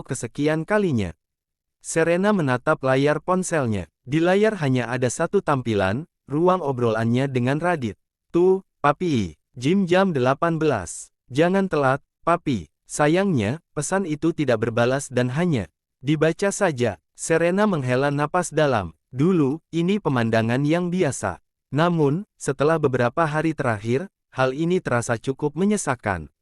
kesekian kalinya. Serena menatap layar ponselnya. Di layar hanya ada satu tampilan, ruang obrolannya dengan Radit. Tuh, papi, Jim jam 18. Jangan telat, papi. Sayangnya, pesan itu tidak berbalas dan hanya dibaca saja. Serena menghela napas dalam. Dulu, ini pemandangan yang biasa. Namun, setelah beberapa hari terakhir, hal ini terasa cukup menyesakan.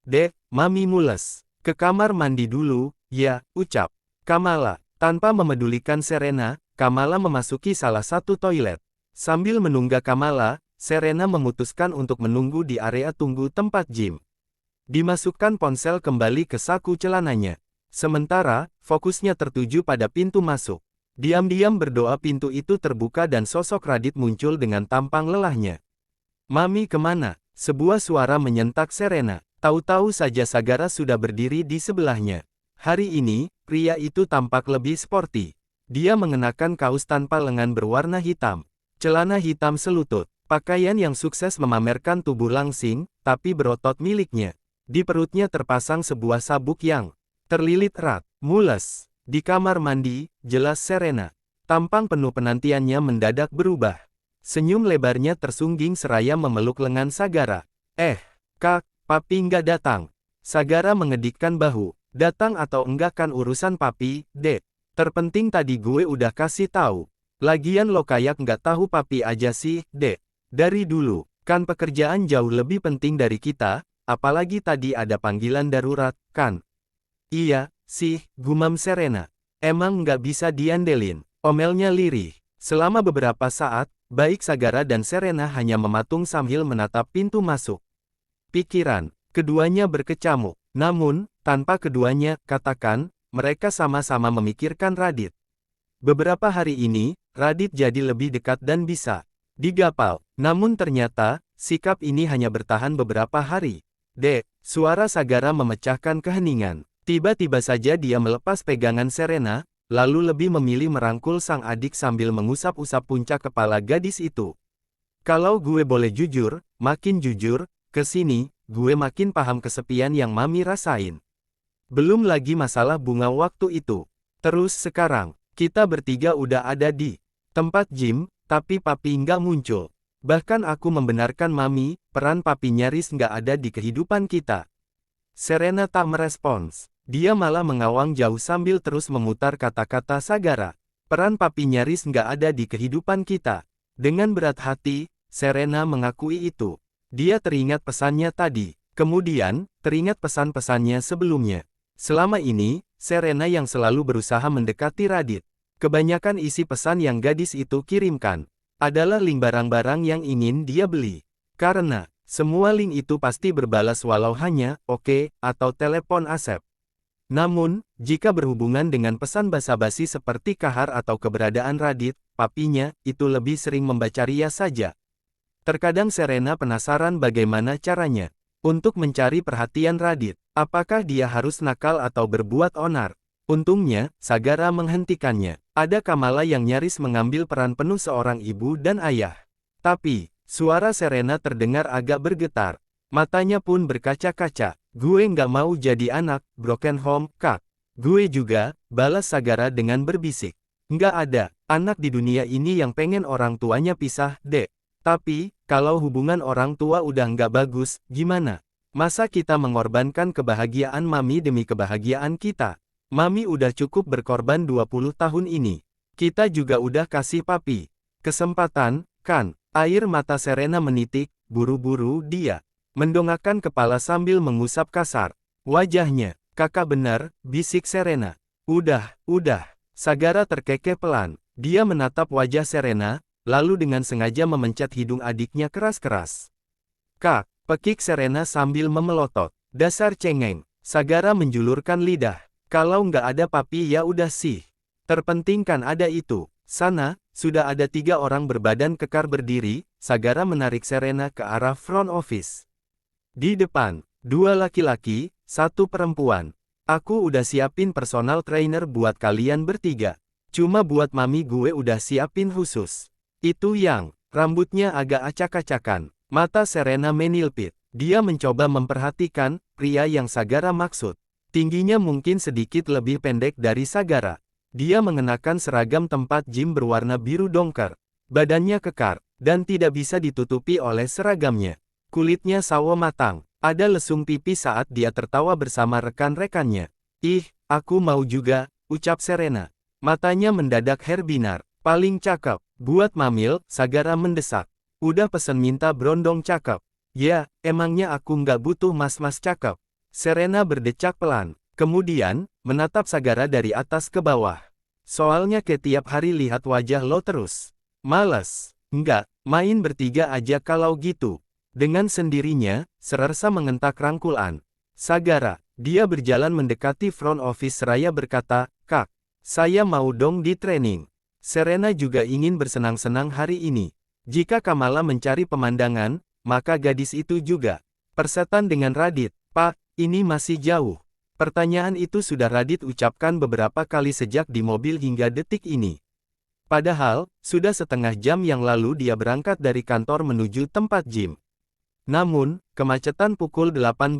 Dek, Mami mules. Ke kamar mandi dulu, ya, ucap Kamala. Tanpa memedulikan Serena, Kamala memasuki salah satu toilet. Sambil menunggu Kamala, Serena memutuskan untuk menunggu di area tunggu tempat Jim. Dimasukkan ponsel kembali ke saku celananya. Sementara, fokusnya tertuju pada pintu masuk. Diam-diam berdoa pintu itu terbuka dan sosok Radit muncul dengan tampang lelahnya. Mami kemana? Sebuah suara menyentak Serena. Tahu-tahu saja Sagara sudah berdiri di sebelahnya. Hari ini, pria itu tampak lebih sporty. Dia mengenakan kaos tanpa lengan berwarna hitam, celana hitam selutut, pakaian yang sukses memamerkan tubuh langsing, tapi berotot miliknya. Di perutnya terpasang sebuah sabuk yang terlilit erat. Mules. Di kamar mandi, jelas Serena. Tampang penuh penantiannya mendadak berubah. Senyum lebarnya tersungging seraya memeluk lengan Sagara. Kak, papi nggak datang. Sagara mengedikkan bahu. Datang atau enggak kan urusan papi, Dek. Terpenting tadi gue udah kasih tahu. Lagian lo kayak nggak tahu papi aja sih, Dek. Dari dulu, kan pekerjaan jauh lebih penting dari kita, apalagi tadi ada panggilan darurat, kan? Iya, sih, gumam Serena. Emang nggak bisa diandelin, omelnya lirih. Selama beberapa saat, baik Sagara dan Serena hanya mematung sambil menatap pintu masuk. Pikiran keduanya berkecamuk, namun, tanpa keduanya katakan, mereka sama-sama memikirkan Radit. Beberapa hari ini, Radit jadi lebih dekat dan bisa digapal. Namun ternyata, sikap ini hanya bertahan beberapa hari. Dek, suara Sagara memecahkan keheningan. Tiba-tiba saja dia melepas pegangan Serena, lalu lebih memilih merangkul sang adik sambil mengusap-usap puncak kepala gadis itu. Kalau gue boleh jujur, makin jujur, kesini, gue makin paham kesepian yang Mami rasain. Belum lagi masalah bunga waktu itu. Terus sekarang, kita bertiga udah ada di tempat Jim, tapi papi nggak muncul. Bahkan aku membenarkan Mami, peran papi nyaris nggak ada di kehidupan kita. Serena tak merespons. Dia malah mengawang jauh sambil terus memutar kata-kata Sagara. Peran papi nyaris nggak ada di kehidupan kita. Dengan berat hati, Serena mengakui itu. Dia teringat pesannya tadi. Kemudian, teringat pesan-pesannya sebelumnya. Selama ini, Serena yang selalu berusaha mendekati Radit. Kebanyakan isi pesan yang gadis itu kirimkan adalah link barang-barang yang ingin dia beli. Karena, semua link itu pasti berbalas walau hanya oke atau telepon Asep. Namun, jika berhubungan dengan pesan basa-basi seperti kahar atau keberadaan Radit, papinya, itu lebih sering membaca ria saja. Terkadang Serena penasaran bagaimana caranya untuk mencari perhatian Radit. Apakah dia harus nakal atau berbuat onar? Untungnya, Sagara menghentikannya. Ada Kamala yang nyaris mengambil peran penuh seorang ibu dan ayah. Tapi, suara Serena terdengar agak bergetar. Matanya pun berkaca-kaca. Gue nggak mau jadi anak, broken home, Kak. Gue juga, balas Sagara dengan berbisik. Nggak ada anak di dunia ini yang pengen orang tuanya pisah, Dek. Tapi, kalau hubungan orang tua udah nggak bagus, gimana? Masa kita mengorbankan kebahagiaan Mami demi kebahagiaan kita? Mami udah cukup berkorban 20 tahun ini. Kita juga udah kasih papi kesempatan, kan? Air mata Serena menitik, buru-buru dia mendongakkan kepala sambil mengusap kasar wajahnya. Kakak benar, bisik Serena. Udah. Sagara terkekeh pelan. Dia menatap wajah Serena, lalu dengan sengaja memencet hidung adiknya keras-keras. Kak, pekik Serena sambil memelotot. Dasar cengeng. Sagara menjulurkan lidah. Kalau nggak ada papi ya udah sih. Terpenting kan ada itu. Sana, sudah ada 3 orang berbadan kekar berdiri. Sagara menarik Serena ke arah front office. Di depan, 2 laki-laki, 1 perempuan. Aku udah siapin personal trainer buat kalian bertiga. Cuma buat Mami gue udah siapin khusus. Itu yang rambutnya agak acak-acakan. Mata Serena menilpit. Dia mencoba memperhatikan pria yang Sagara maksud. Tingginya mungkin sedikit lebih pendek dari Sagara. Dia mengenakan seragam tempat gym berwarna biru dongker. Badannya kekar, dan tidak bisa ditutupi oleh seragamnya. Kulitnya sawo matang. Ada lesung pipi saat dia tertawa bersama rekan-rekannya. Ih, aku mau juga, ucap Serena. Matanya mendadak herbinar. Paling cakep. Buat Mamil, Sagara mendesak. Udah pesen minta brondong cakep. Ya, emangnya aku nggak butuh mas-mas cakep. Serena berdecak pelan. Kemudian, menatap Sagara dari atas ke bawah. Soalnya tiap hari lihat wajah lo terus. Males. Enggak, main bertiga aja kalau gitu. Dengan sendirinya, Serersa mengentak rangkulan. Sagara, dia berjalan mendekati front office seraya berkata, Kak, saya mau dong di training. Serena juga ingin bersenang-senang hari ini. Jika Kamala mencari pemandangan, maka gadis itu juga. Persetan dengan Radit, Pak, ini masih jauh. Pertanyaan itu sudah Radit ucapkan beberapa kali sejak di mobil hingga detik ini. Padahal, sudah setengah jam yang lalu dia berangkat dari kantor menuju tempat gym. Namun, kemacetan pukul 18.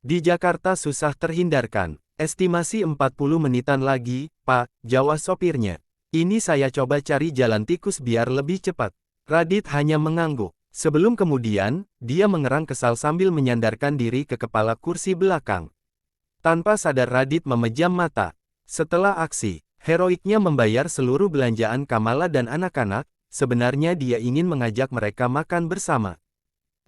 Di Jakarta susah terhindarkan. Estimasi 40 menitan lagi, Pak, jawab sopirnya. Ini saya coba cari jalan tikus biar lebih cepat. Radit hanya mengangguk. Sebelum kemudian, dia mengerang kesal sambil menyandarkan diri ke kepala kursi belakang. Tanpa sadar Radit memejam mata. Setelah aksi, heroiknya membayar seluruh belanjaan Kamala dan anak-anak, sebenarnya dia ingin mengajak mereka makan bersama.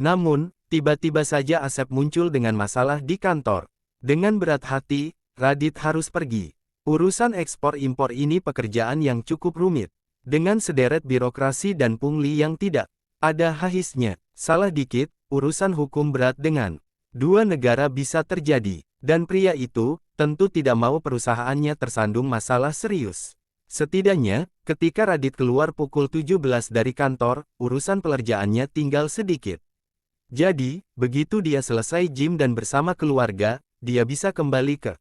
Namun, tiba-tiba saja Asep muncul dengan masalah di kantor. Dengan berat hati, Radit harus pergi. Urusan ekspor-impor ini pekerjaan yang cukup rumit. Dengan sederet birokrasi dan pungli yang tidak ada habisnya. Salah dikit, urusan hukum berat dengan dua negara bisa terjadi. Dan pria itu, tentu tidak mau perusahaannya tersandung masalah serius. Setidaknya, ketika Radit keluar pukul 17 dari kantor, urusan pekerjaannya tinggal sedikit. Jadi, begitu dia selesai gym dan bersama keluarga, dia bisa kembali ke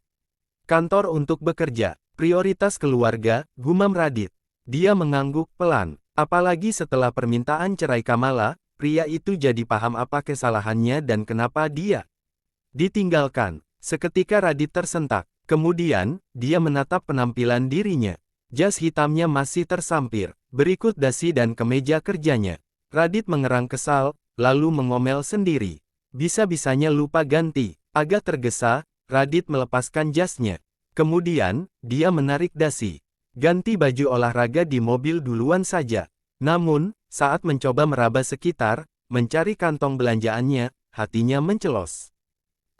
kantor untuk bekerja. Prioritas keluarga, gumam Radit. Dia mengangguk pelan. Apalagi setelah permintaan cerai Kamala, pria itu jadi paham apa kesalahannya dan kenapa dia ditinggalkan. Seketika Radit tersentak. Kemudian, dia menatap penampilan dirinya. Jas hitamnya masih tersampir. Berikut dasi dan kemeja kerjanya. Radit mengerang kesal, lalu mengomel sendiri. Bisa-bisanya lupa ganti. Agak tergesa, Radit melepaskan jasnya. Kemudian, dia menarik dasi. Ganti baju olahraga di mobil duluan saja. Namun, saat mencoba meraba sekitar, mencari kantong belanjaannya, hatinya mencelos.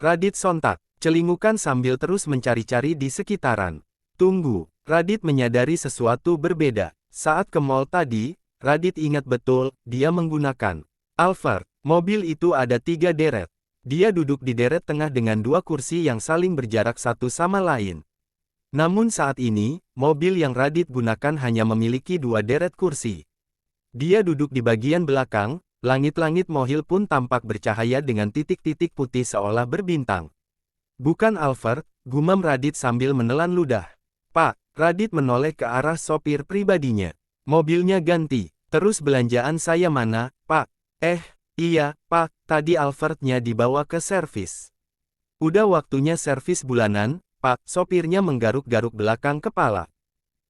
Radit sontak, celingukan sambil terus mencari-cari di sekitaran. Tunggu, Radit menyadari sesuatu berbeda. Saat ke mall tadi, Radit ingat betul, dia menggunakan Alphard. Mobil itu ada 3 deret. Dia duduk di deret tengah dengan 2 kursi yang saling berjarak satu sama lain. Namun saat ini, mobil yang Radit gunakan hanya memiliki 2 deret kursi. Dia duduk di bagian belakang, langit-langit mohil pun tampak bercahaya dengan titik-titik putih seolah berbintang. Bukan Alphard, gumam Radit sambil menelan ludah. Pak, Radit menoleh ke arah sopir pribadinya. Mobilnya ganti. Terus belanjaan saya mana, Pak? Iya, Pak, tadi Alphardnya dibawa ke servis. Udah waktunya servis bulanan, Pak, sopirnya menggaruk-garuk belakang kepala.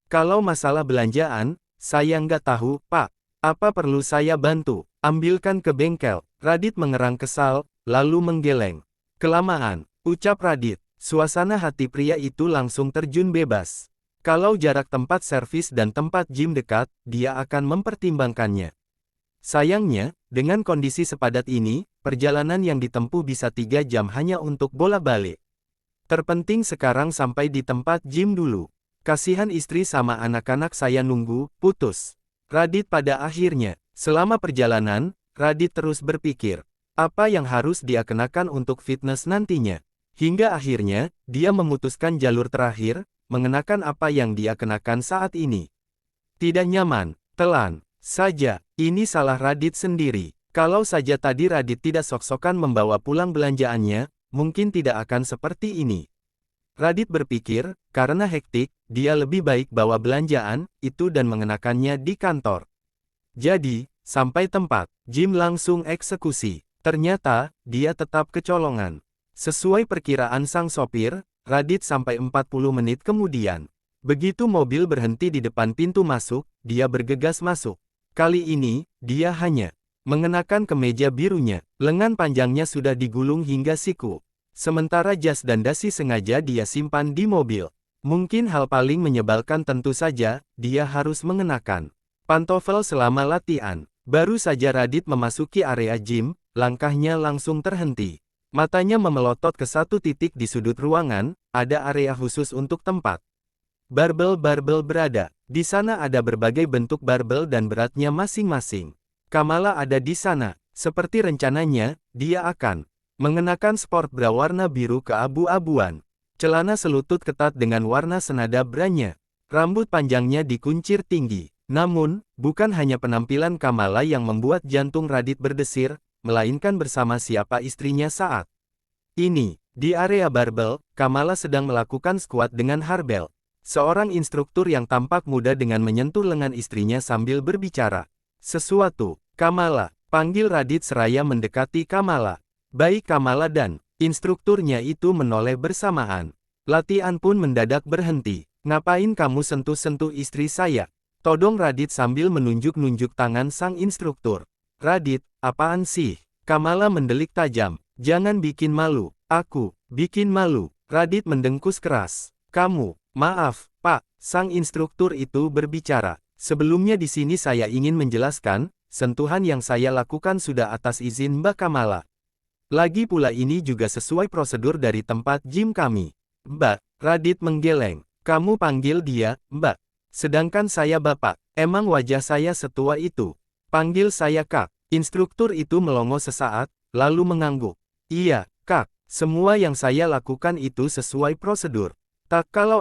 Kalau masalah belanjaan, saya nggak tahu, Pak. Apa perlu saya bantu? Ambilkan ke bengkel. Radit mengerang kesal, lalu menggeleng. Kelamaan, ucap Radit. Suasana hati pria itu langsung terjun bebas. Kalau jarak tempat servis dan tempat gym dekat, dia akan mempertimbangkannya. Sayangnya, dengan kondisi sepadat ini, perjalanan yang ditempuh bisa 3 jam hanya untuk bolak-balik. Terpenting sekarang sampai di tempat gym dulu. Kasihan istri sama anak-anak saya nunggu, putus. Radit pada akhirnya, selama perjalanan, Radit terus berpikir, apa yang harus dia kenakan untuk fitness nantinya. Hingga akhirnya, dia memutuskan jalur terakhir, mengenakan apa yang dia kenakan saat ini. Tidak nyaman, telan saja, ini salah Radit sendiri. Kalau saja tadi Radit tidak sok-sokan membawa pulang belanjaannya, mungkin tidak akan seperti ini. Radit berpikir, karena hektik, dia lebih baik bawa belanjaan itu dan mengenakannya di kantor. Jadi, sampai tempat, gym langsung eksekusi. Ternyata, dia tetap kecolongan. Sesuai perkiraan sang sopir, Radit sampai 40 menit kemudian. Begitu mobil berhenti di depan pintu masuk, dia bergegas masuk. Kali ini, dia hanya mengenakan kemeja birunya. Lengan panjangnya sudah digulung hingga siku. Sementara jas dan dasi sengaja dia simpan di mobil. Mungkin hal paling menyebalkan tentu saja, dia harus mengenakan pantofel selama latihan. Baru saja Radit memasuki area gym, langkahnya langsung terhenti. Matanya memelotot ke satu titik di sudut ruangan, ada area khusus untuk tempat barbel-barbel berada. Di sana ada berbagai bentuk barbel dan beratnya masing-masing. Kamala ada di sana. Seperti rencananya, dia akan mengenakan sport bra warna biru keabu-abuan. Celana selutut ketat dengan warna senada branya. Rambut panjangnya dikuncir tinggi. Namun, bukan hanya penampilan Kamala yang membuat jantung Radit berdesir, melainkan bersama siapa istrinya saat ini. Di area barbel, Kamala sedang melakukan squat dengan barbel. Seorang instruktur yang tampak muda dengan menyentuh lengan istrinya sambil berbicara sesuatu. Kamala, panggil Radit seraya mendekati Kamala. Baik Kamala dan instrukturnya itu menoleh bersamaan. Latihan pun mendadak berhenti. Ngapain kamu sentuh-sentuh istri saya? Todong Radit sambil menunjuk-nunjuk tangan sang instruktur. Radit, apaan sih? Kamala mendelik tajam. Jangan bikin malu. Aku bikin malu. Radit mendengkus keras. Kamu, maaf, Pak, sang instruktur itu berbicara. Sebelumnya di sini saya ingin menjelaskan, sentuhan yang saya lakukan sudah atas izin Mbak Kamala. Lagi pula ini juga sesuai prosedur dari tempat gym kami. Mbak, Radit menggeleng. Kamu panggil dia, Mbak. Sedangkan saya Bapak, emang wajah saya setua itu? Panggil saya Kak. Instruktur itu melongo sesaat, lalu mengangguk. Iya, Kak, semua yang saya lakukan itu sesuai prosedur. Tak kalau